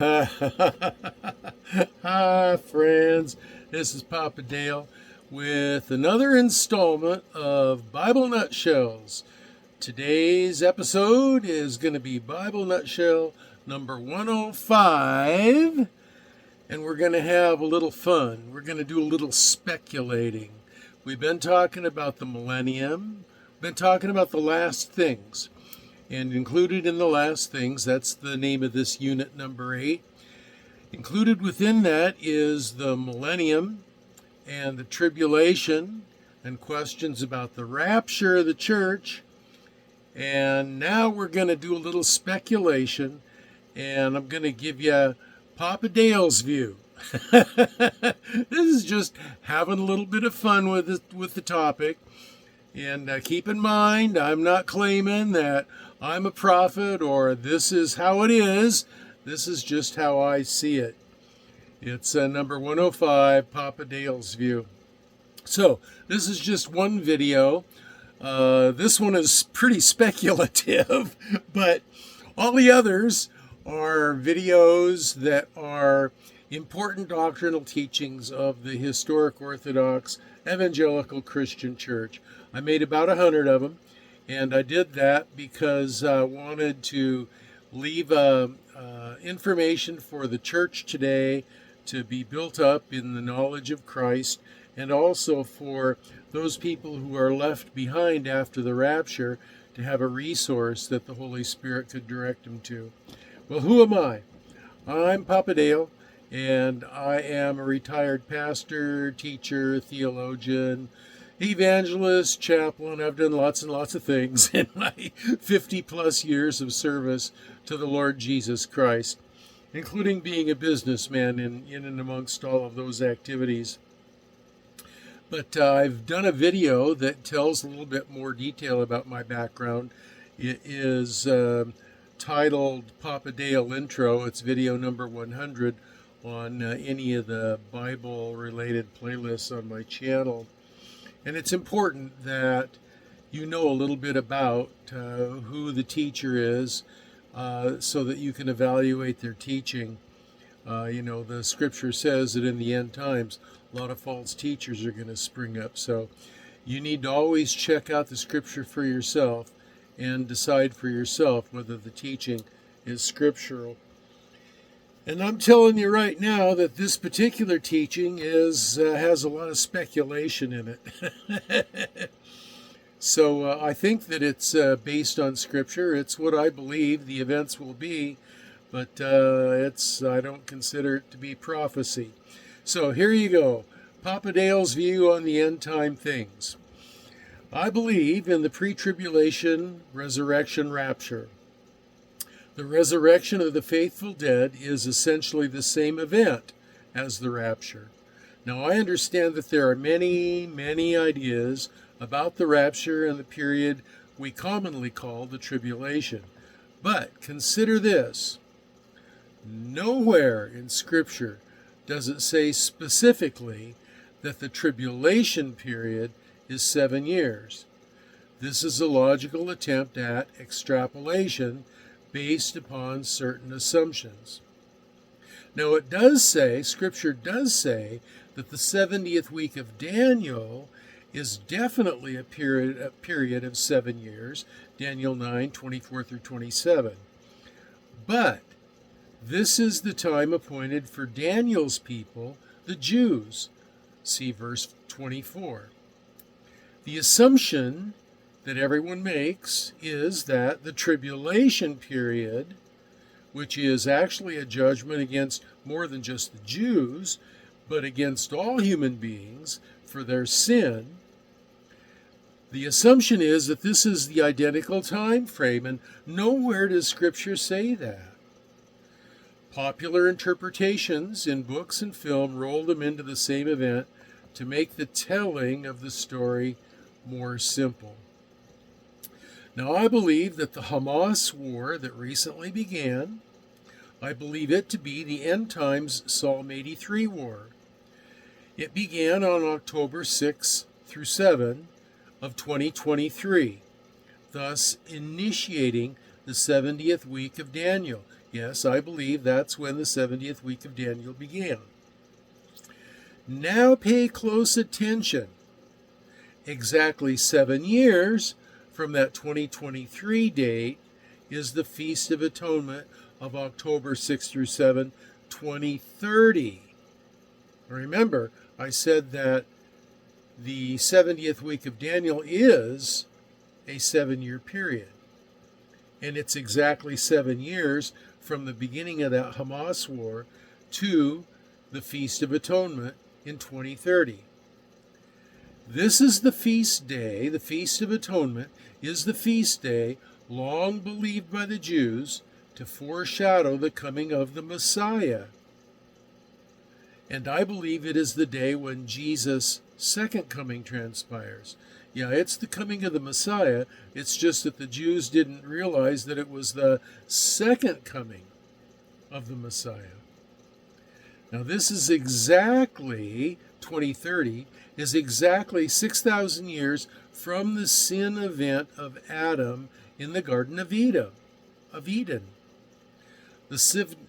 Hi, friends. This is Papa Dale with another installment of Bible Nutshells. Today's episode is going to be Bible Nutshell number 105, and we're going to have a little fun. We're going to do a little speculating. We've been talking about the millennium, been talking about the last things. And included in the last things, that's the name of this unit number 8. Included within that is the millennium and the tribulation and questions about the rapture of the church. And now we're going to do a little speculation, and I'm going to give you Papa Dale's view. This is just having a little bit of fun with the topic. And keep in mind, I'm not claiming that I'm a prophet or this is how it is. This is just how I see it. It's number 105, Papa Dale's view. So this is just one video. This one is pretty speculative, but all the others are videos that are important doctrinal teachings of the historic Orthodox Evangelical Christian Church. I made about 100 of them, and I did that because I wanted to leave information for the church today to be built up in the knowledge of Christ, and also for those people who are left behind after the rapture to have a resource that the Holy Spirit could direct them to. Well, who am I? I'm Papa Dale, and I am a retired pastor, teacher, theologian, evangelist, chaplain. I've done lots and lots of things in my 50 plus years of service to the Lord Jesus Christ, including being a businessman in and amongst all of those activities. But I've done a video that tells a little bit more detail about my background. It is titled Papa Dale Intro. It's video number 100 on any of the Bible-related playlists on my channel. And it's important that you know a little bit about who the teacher is so that you can evaluate their teaching. The scripture says that in the end times, a lot of false teachers are going to spring up. So you need to always check out the scripture for yourself and decide for yourself whether the teaching is scriptural. And I'm telling you right now that this particular teaching has a lot of speculation in it. So I think that it's based on Scripture. It's what I believe the events will be, but I don't consider it to be prophecy. So here you go, Papa Dale's view on the end time things. I believe in the pre-tribulation resurrection rapture. The resurrection of the faithful dead is essentially the same event as the rapture. Now, I understand that there are many, many ideas about the rapture and the period we commonly call the tribulation. But consider this. Nowhere in Scripture does it say specifically that the tribulation period is 7 years. This is a logical attempt at extrapolation based upon certain assumptions. Now it does say, Scripture does say, that the 70th week of Daniel is definitely a period of 7 years, Daniel 9, 24 through 27. But this is the time appointed for Daniel's people, the Jews. See verse 24. The assumption that everyone makes is that the tribulation period, which is actually a judgment against more than just the Jews, but against all human beings for their sin, the assumption is that this is the identical time frame, and nowhere does Scripture say that. Popular interpretations in books and film roll them into the same event to make the telling of the story more simple. Now, I believe that the Hamas war that recently began, I believe it to be the end times Psalm 83 war. It began on October 6 through 7 of 2023, thus initiating the 70th week of Daniel. Yes, I believe that's when the 70th week of Daniel began. Now pay close attention. Exactly 7 years from that 2023 date is the Feast of Atonement of October 6 through 7, 2030. Remember, I said that the 70th week of Daniel is a 7-year period. And it's exactly 7 years from the beginning of that Hamas war to the Feast of Atonement in 2030. This is the feast day. The Feast of Atonement is the feast day long believed by the Jews to foreshadow the coming of the Messiah. And I believe it is the day when Jesus' second coming transpires. Yeah, it's the coming of the Messiah. It's just that the Jews didn't realize that it was the second coming of the Messiah. Now, this is exactly 2030, is exactly 6,000 years from the sin event of Adam in the Garden of Eden. The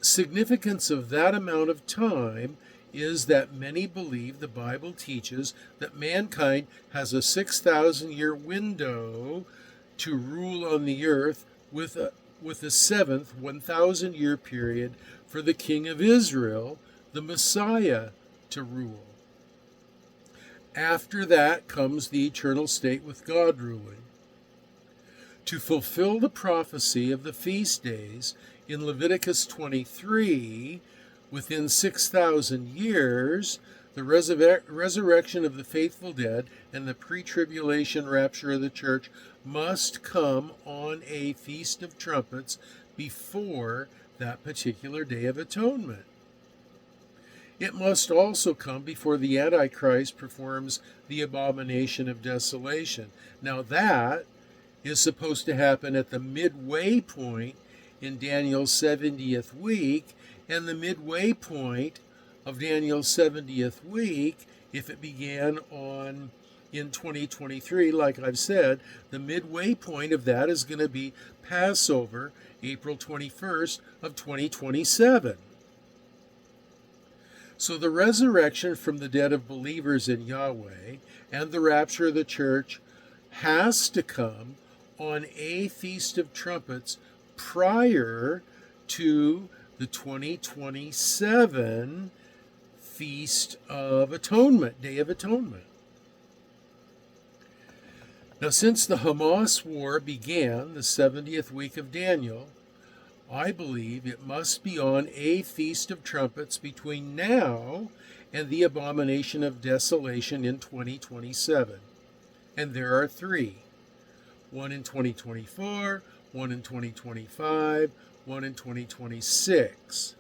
significance of that amount of time is that many believe the Bible teaches that mankind has a 6,000-year window to rule on the earth with a seventh 1,000-year period for the King of Israel, the Messiah, to rule. After that comes the eternal state with God ruling. To fulfill the prophecy of the feast days in Leviticus 23, within 6,000 years, the resurrection of the faithful dead and the pre-tribulation rapture of the church must come on a Feast of Trumpets before that particular Day of Atonement. It must also come before the Antichrist performs the abomination of desolation. Now that is supposed to happen at the midway point in Daniel's 70th week, and the midway point of Daniel's 70th week, if it began in 2023, like I've said, the midway point of that is going to be Passover, April 21st of 2027. So the resurrection from the dead of believers in Yahweh and the rapture of the church has to come on a Feast of Trumpets prior to the 2027 Feast of Atonement, Day of Atonement. Now, since the Hamas war began the 70th week of Daniel, I believe it must be on a Feast of Trumpets between now and the abomination of desolation in 2027. And there are 3. One in 2024, one in 2025, one in 2026.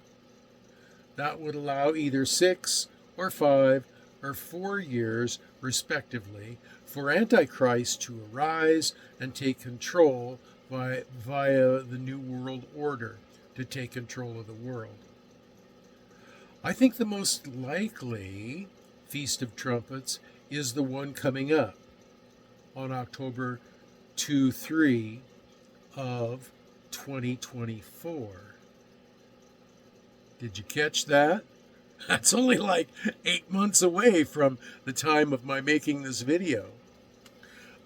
That would allow either 6 or 5 or 4 years, respectively, for Antichrist to arise and take control via the New World Order, to take control of the world. I think the most likely Feast of Trumpets is the one coming up on October 2-3 of 2024. Did you catch that? That's only like 8 months away from the time of my making this video.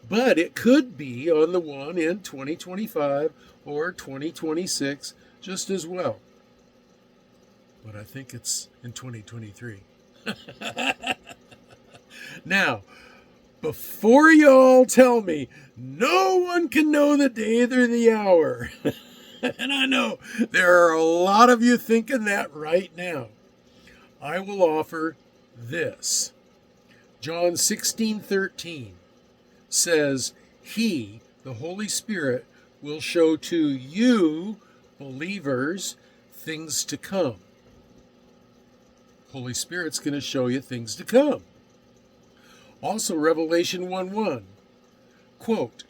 But it could be on the one in 2025 or 2026 just as well. But I think it's in 2023. Now, before you all tell me, no one can know the day or the hour. And I know there are a lot of you thinking that right now. I will offer this. John 16:13 says, He, the Holy Spirit, will show to you, believers, things to come. Holy Spirit's going to show you things to come. Also, Revelation 1:1, quote,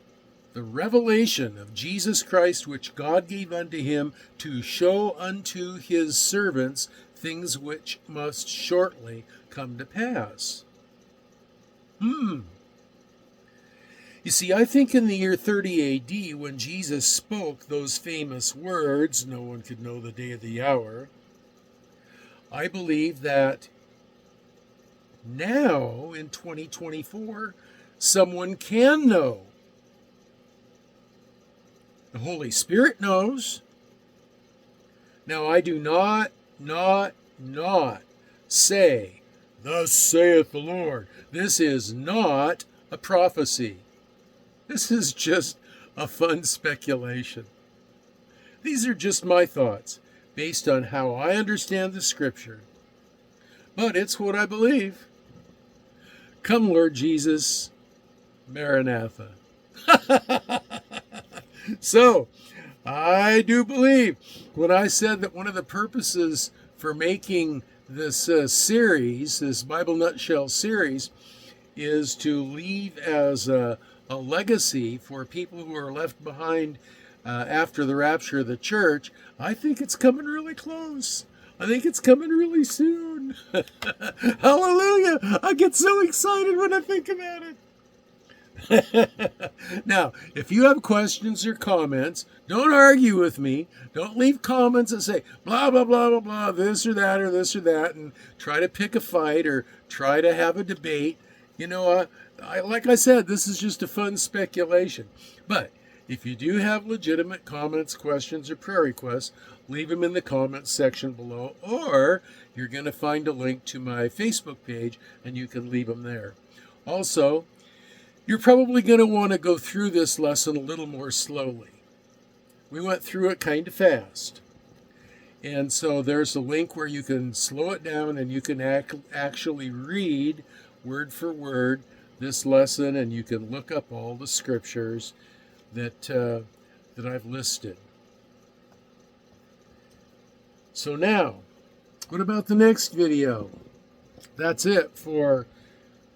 the revelation of Jesus Christ, which God gave unto him to show unto his servants things which must shortly come to pass. You see, I think in the year 30 AD, when Jesus spoke those famous words, no one could know the day or the hour, I believe that now in 2024, someone can know. The Holy Spirit knows. Now, I do not say, "Thus saith the Lord." This is not a prophecy. This is just a fun speculation. These are just my thoughts based on how I understand the scripture. But it's what I believe. Come, Lord Jesus, Maranatha. So, I do believe when I said that one of the purposes for making this series, this Bible Nutshell series, is to leave as a legacy for people who are left behind after the rapture of the church. I think it's coming really close. I think it's coming really soon. Hallelujah! I get so excited when I think about it. Now, if you have questions or comments, don't argue with me. Don't leave comments that say blah, blah, blah, blah, blah, this or that, and try to pick a fight or try to have a debate. You know, like I said, this is just a fun speculation. But if you do have legitimate comments, questions, or prayer requests, leave them in the comments section below, or you're going to find a link to my Facebook page, and you can leave them there. Also, you're probably going to want to go through this lesson a little more slowly. We went through it kind of fast. And so there's a link where you can slow it down and you can actually read word for word this lesson, and you can look up all the scriptures that I've listed. So now, what about the next video? That's it for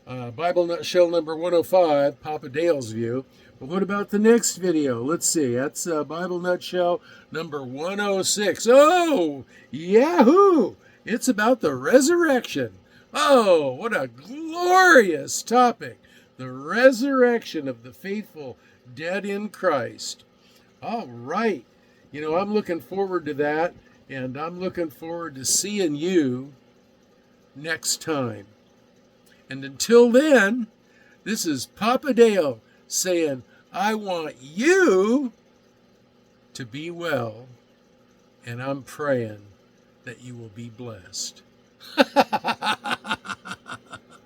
Bible Nutshell number 105, Papa Dale's View. But what about the next video? Let's see. That's Bible Nutshell number 106. Oh, yahoo! It's about the resurrection. Oh, what a glorious topic. The resurrection of the faithful dead in Christ. All right. You know, I'm looking forward to that, and I'm looking forward to seeing you next time. And until then, this is Papa Dale saying, I want you to be well, and I'm praying that you will be blessed.